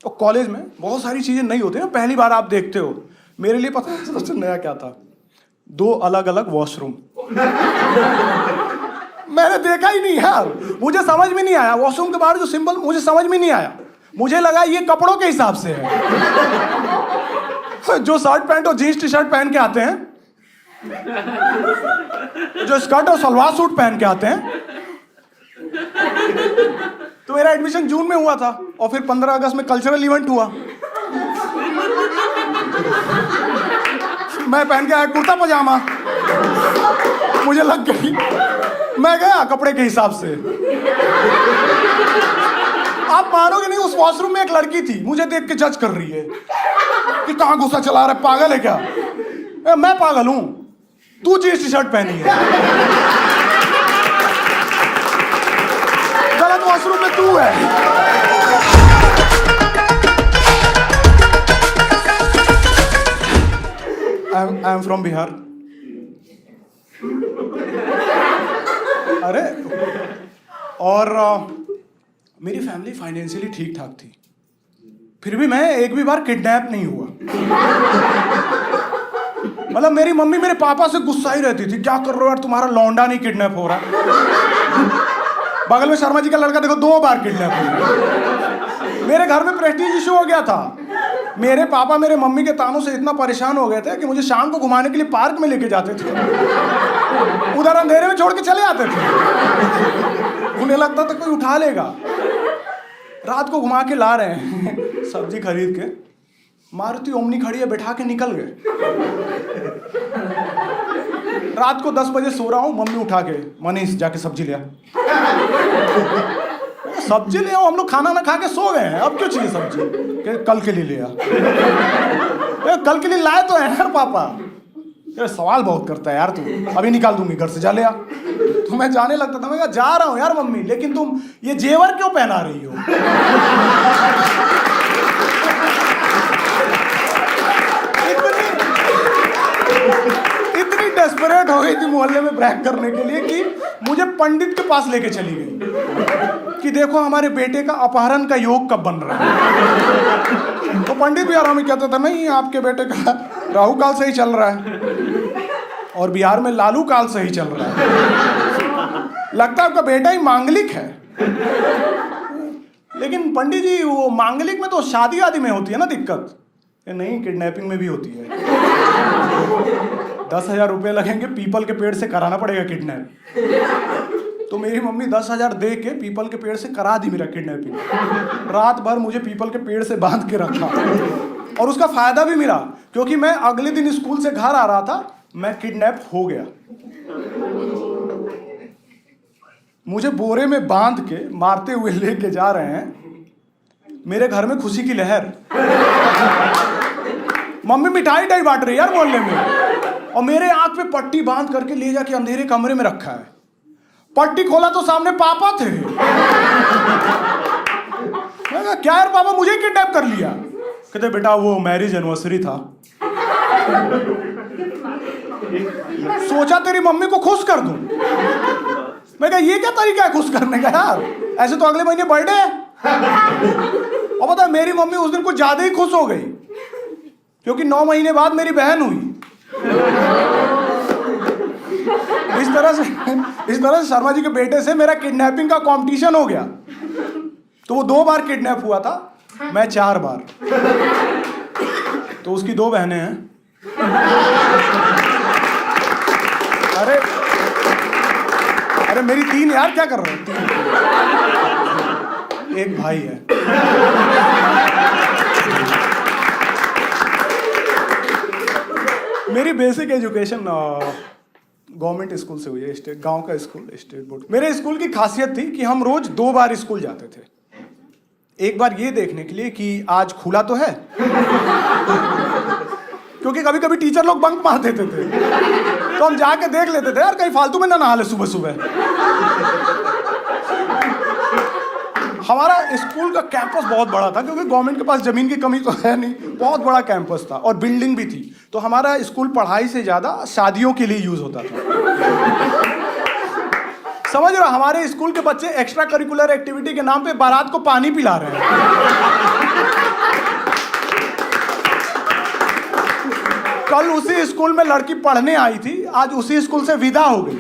और कॉलेज में बहुत सारी चीजें नई होती है ना, पहली बार आप देखते हो। मेरे लिए पता है सबसे नया क्या था? 2 अलग अलग वॉशरूम। मैंने देखा ही नहीं यार, मुझे समझ में नहीं आया। वॉशरूम के बाहर जो सिंबल, मुझे समझ में नहीं आया। मुझे लगा ये कपड़ों के हिसाब से है। जो शर्ट पैंट और जीन्स टी शर्ट पहन के आते हैं, जो स्कर्ट और सलवार सूट पहन के आते हैं। तो मेरा एडमिशन जून में हुआ था और फिर 15 अगस्त में कल्चरल इवेंट हुआ। मैं पहन के आया कुर्ता पजामा, मुझे लग गई। मैं गया कपड़े के हिसाब से। आप मानोगे नहीं, उस वॉशरूम में एक लड़की थी, मुझे देख के जज कर रही है कि कहां गुस्सा चला रहा है, पागल है क्या? मैं पागल हूं, तू जीन्स टी शर्ट पहनी है, गलत वॉशरूम में तू है। I am from Bihar. अरे और मेरी फैमिली फाइनेंशियली ठीक ठाक थी, फिर भी मैं एक भी बार किडनैप नहीं हुआ। मतलब मेरी मम्मी मेरे पापा से गुस्सा ही रहती थी, क्या कर रहे हो यार, तुम्हारा लौंडा नहीं किडनैप हो रहा। बगल में शर्मा जी का लड़का देखो 2 बार किडनैप हुआ। मेरे घर में प्रेस्टीज इशू हो गया था। मेरे पापा मेरे मम्मी के तानों से इतना परेशान हो गए थे कि मुझे शाम को घुमाने के लिए पार्क में लेके जाते थे, उधर अंधेरे में छोड़ के चले आते थे। उन्हें लगता था कोई उठा लेगा। रात को घुमा के ला रहे हैं सब्जी खरीद के, मारुति ओमनी खड़ी है, बैठा के निकल गए। रात को 10 बजे सो रहा हूँ, मम्मी उठा के, मनीष जाके सब्जी ले आ। सब्जी ले आओ, हम लोग खाना ना खा के सो गए हैं, अब क्यों चाहिए सब्जी? कल के लिए ले आ। कल के लिए लाए तो है यार पापा। सवाल बहुत करता है यार तू, अभी निकाल दूंगी घर से, जा ले आ। तो मैं जाने लगता था, मैं कहा जा रहा हूं यार मम्मी, लेकिन तुम ये जेवर क्यों पहना रही हो? इतनी डेस्परेट हो गई थी मोहल्ले में ब्रैक करने के लिए कि मुझे पंडित के पास लेके चली गई कि देखो हमारे बेटे का अपहरण का योग कब बन रहा है। तो पंडित भी आराम में कहता था, नहीं आपके बेटे का राहु काल से ही चल रहा है और बिहार में लालू काल से ही चल रहा है, लगता है आपका बेटा ही मांगलिक है। लेकिन पंडित जी वो मांगलिक में तो शादी वादी में होती है ना दिक्कत, नहीं किडनैपिंग में भी होती है। 10,000 रुपये लगेंगे, पीपल के पेड़ से कराना पड़ेगा किडनैप। तो मेरी मम्मी 10,000 दे के पीपल के पेड़ से करा दी मेरा किडनैपिंग। रात भर मुझे पीपल के पेड़ से बांध के रखा और उसका फायदा भी मिला, क्योंकि मैं अगले दिन स्कूल से घर आ रहा था, मैं किडनैप हो गया। मुझे बोरे में बांध के मारते हुए लेके जा रहे हैं। मेरे घर में खुशी की लहर। मम्मी मिठाई टाई बांट रही है यार मोहल्ले में, और मेरे आंख पे पट्टी बांध करके ले जाके अंधेरे कमरे में रखा है। पट्टी खोला तो सामने पापा थे। मैं कहा क्या यार पापा, मुझे किडनैप कर लिया? कहते बेटा वो मैरिज एनिवर्सरी था, सोचा तेरी मम्मी को खुश कर दूं। मैं कहा ये क्या तरीका है खुश करने का यार, ऐसे तो अगले महीने बर्थडे है। और पता है मेरी मम्मी उस दिन कुछ ज्यादा ही खुश हो गई, क्योंकि 9 महीने बाद मेरी बहन हुई। इस तरह से शर्मा जी के बेटे से मेरा किडनैपिंग का कंपटीशन हो गया। तो वो 2 बार किडनैप हुआ था, मैं 4 बार। तो उसकी 2 बहनें हैं। अरे मेरी 3 यार, क्या कर रहे हो? 3। एक भाई है। मेरी बेसिक एजुकेशन गवर्नमेंट स्कूल से हुई है, स्टेट गांव का स्कूल, स्टेट बोर्ड। मेरे स्कूल की खासियत थी कि हम रोज 2 बार स्कूल जाते थे। एक बार ये देखने के लिए कि आज खुला तो है, क्योंकि कभी कभी टीचर लोग बंक मार देते थे, तो हम जाके देख लेते थे यार कहीं फालतू में ना नहा ले सुबह सुबह। हमारा स्कूल का कैंपस बहुत बड़ा था, क्योंकि गवर्नमेंट के पास जमीन की कमी तो है नहीं, बहुत बड़ा कैंपस था और बिल्डिंग भी थी। तो हमारा स्कूल पढ़ाई से ज्यादा शादियों के लिए यूज होता था। समझ रहे हो, हमारे स्कूल के बच्चे एक्स्ट्रा करिकुलर एक्टिविटी के नाम पे बारात को पानी पिला रहे हैं। कल उसी स्कूल में लड़की पढ़ने आई थी, आज उसी स्कूल से विदा हो गई।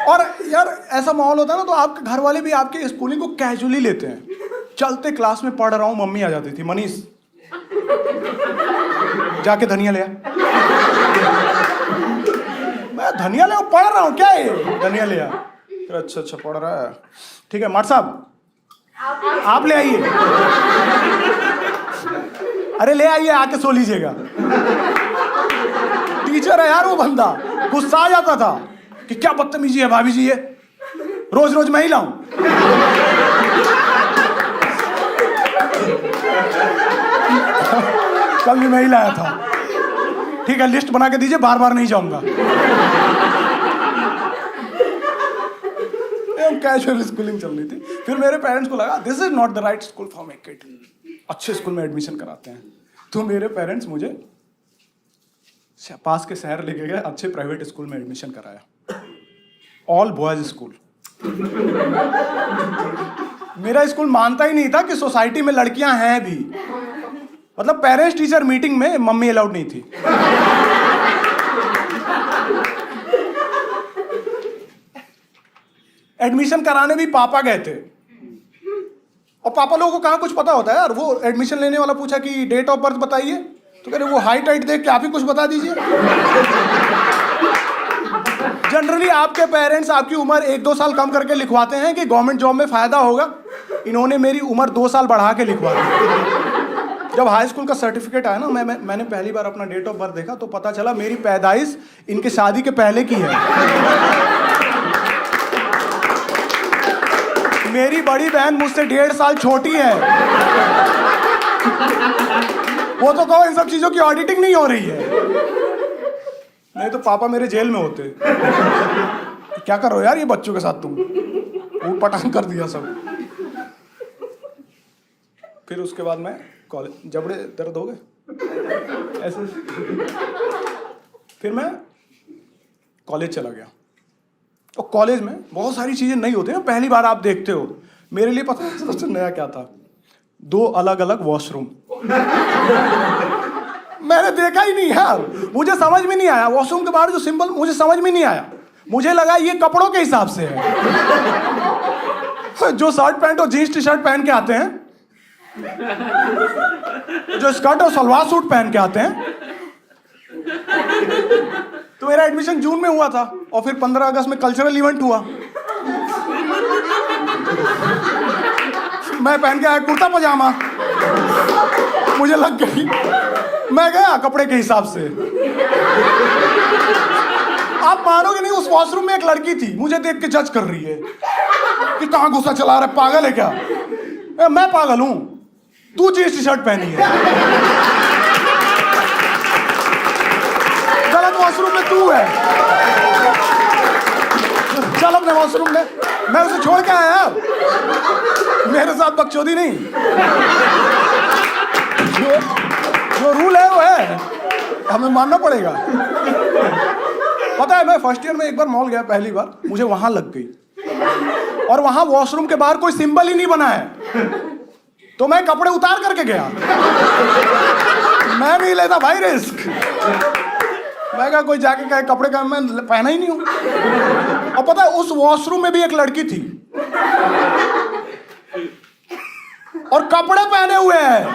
और यार ऐसा माहौल होता है ना, तो आपके घर वाले भी आपके स्कूलिंग को कैजुअली लेते हैं। चलते क्लास में पढ़ रहा हूँ, मम्मी आ जाती थी, मनीष जाके धनिया ले आ। मैं धनिया ले पढ़ रहा हूँ, क्या है धनिया ले आ। फिर अच्छा पढ़ रहा है, ठीक है माट साहब आप ले आइए। अरे ले आइए, आके सो लीजिएगा। टीचर है यार वो बंदा, गुस्सा आ जाता था कि क्या बदतमीजी है भाभी जी, ये रोज रोज मैं ही लाऊं। कल भी मैं ही लाया था। ठीक है लिस्ट बना के दीजिए, बार बार नहीं जाऊंगा। कैजुअल स्कूलिंग चल रही थी। फिर मेरे पेरेंट्स को लगा this is not the right school for my kid, अच्छे स्कूल में एडमिशन कराते हैं। तो मेरे पेरेंट्स मुझे पास के शहर लेके गए, अच्छे प्राइवेट स्कूल में एडमिशन कराया, ऑल बॉयज स्कूल। मेरा स्कूल मानता ही नहीं था कि सोसाइटी में लड़कियां हैं भी। मतलब पेरेंट्स टीचर मीटिंग में मम्मी अलाउड नहीं थी। एडमिशन कराने भी पापा गए थे, और पापा लोगों को कहाँ कुछ पता होता है यार। वो एडमिशन लेने वाला पूछा कि डेट ऑफ बर्थ बताइए, तो कह रहे वो हाइट हाइट देख के आप ही कुछ बता दीजिए। जनरली आपके पेरेंट्स आपकी उम्र 1-2 साल कम करके लिखवाते हैं कि गवर्नमेंट जॉब में फायदा होगा। इन्होंने मेरी उम्र 2 साल बढ़ा के लिखवा दी। जब हाई स्कूल का सर्टिफिकेट आया ना, मैंने पहली बार अपना डेट ऑफ बर्थ देखा तो पता चला मेरी पैदाइश इनके शादी के पहले की है। मेरी बड़ी बहन मुझसे 1.5 साल छोटी है। वो तो कहो इन सब चीजों की ऑडिटिंग नहीं हो रही है, नहीं तो पापा मेरे जेल में होते। क्या कर रहे हो यार ये बच्चों के साथ तुम, वो पटांग कर दिया सब। फिर उसके बाद मैं कॉलेज, जबड़े दर्द हो गए ऐसे। फिर मैं कॉलेज चला गया, और कॉलेज में बहुत सारी चीजें नई होती हैं, पहली बार आप देखते हो। मेरे लिए पता है सबसे नया क्या था, 2 अलग अलग वॉशरूम। मैंने देखा ही नहीं यार, मुझे समझ में नहीं आया। वॉशरूम के बाहर जो सिंबल, मुझे समझ में नहीं आया। मुझे लगा ये कपड़ों के हिसाब से है। जो शर्ट पैंट और जीन्स टी शर्ट पहन के आते हैं, जो स्कर्ट और सलवार सूट पहन के आते हैं। तो मेरा एडमिशन जून में हुआ था, और फिर 15 अगस्त में कल्चरल इवेंट हुआ। मैं पहन के आया कुर्ता पजामा, मुझे लग गई। मैं गया कपड़े के हिसाब से। आप मानोगे नहीं, उस वॉशरूम में एक लड़की थी, मुझे देख के जज कर रही है कि कहां गुस्सा चला रहा है, पागल है क्या? मैं पागल हूं, तू जीन्स टी शर्ट पहनी है, गलत वॉशरूम में तू है। चल अपने वॉशरूम में। मैं उसे छोड़ के आया, मेरे साथ बकचोदी नहीं। जो रूल है वो है, हमें मानना पड़ेगा। पता है मैं फर्स्ट ईयर में एक बार मॉल गया, पहली बार मुझे वहां लग गई, और वहां वॉशरूम के बाहर कोई सिंबल ही नहीं बना है। तो मैं कपड़े उतार करके गया। मैं नहीं लेता भाई रिस्क। मैं कहा कोई जाके कहे कपड़े का, मैं पहना ही नहीं हूं। और पता है उस वॉशरूम में भी एक लड़की थी, और कपड़े पहने हुए हैं।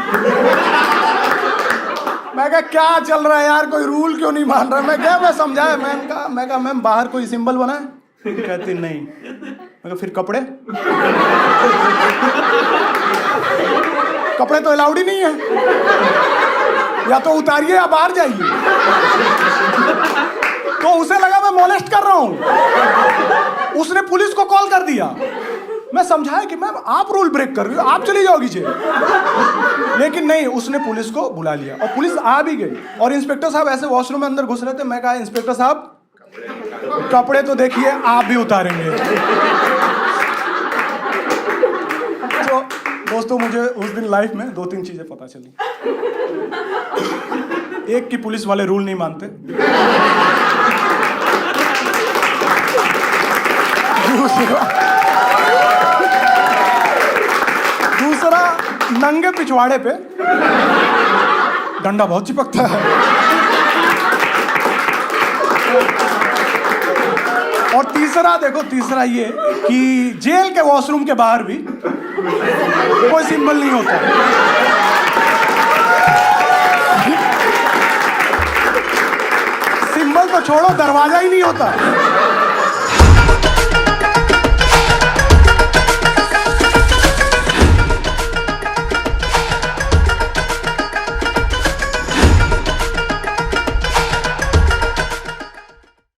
मैं कहा क्या चल रहा है यार, कोई रूल क्यों नहीं मान रहा? मैं क्या, मैं समझाया, मैं कहा मैम बाहर कोई सिंबल बना है? कहती नहीं। मैं कहा फिर कपड़े? कपड़े तो अलाउड ही नहीं है, या तो उतारिए या बाहर जाइए। तो उसे लगा मैं मोलेस्ट कर रहा हूं, उसने पुलिस को कॉल कर दिया। मैं समझाया कि मैम आप रूल ब्रेक कर रही हो, आप चली जाओगी जेल। लेकिन नहीं, उसने पुलिस को बुला लिया, और पुलिस आ भी गई। और इंस्पेक्टर साहब ऐसे वॉशरूम में अंदर घुस रहे थे। मैं कहा इंस्पेक्टर साहब कपड़े तो देखिए, आप भी उतारेंगे। तो दोस्तों मुझे उस दिन लाइफ में 2-3 चीजें पता चली। एक कि पुलिस वाले रूल नहीं मानते, दूसरा नंगे पिछवाड़े पे डंडा बहुत चिपकता है। और तीसरा देखो, तीसरा ये कि जेल के वॉशरूम के बाहर भी कोई सिंबल नहीं होता। सिंबल तो छोड़ो, दरवाजा ही नहीं होता।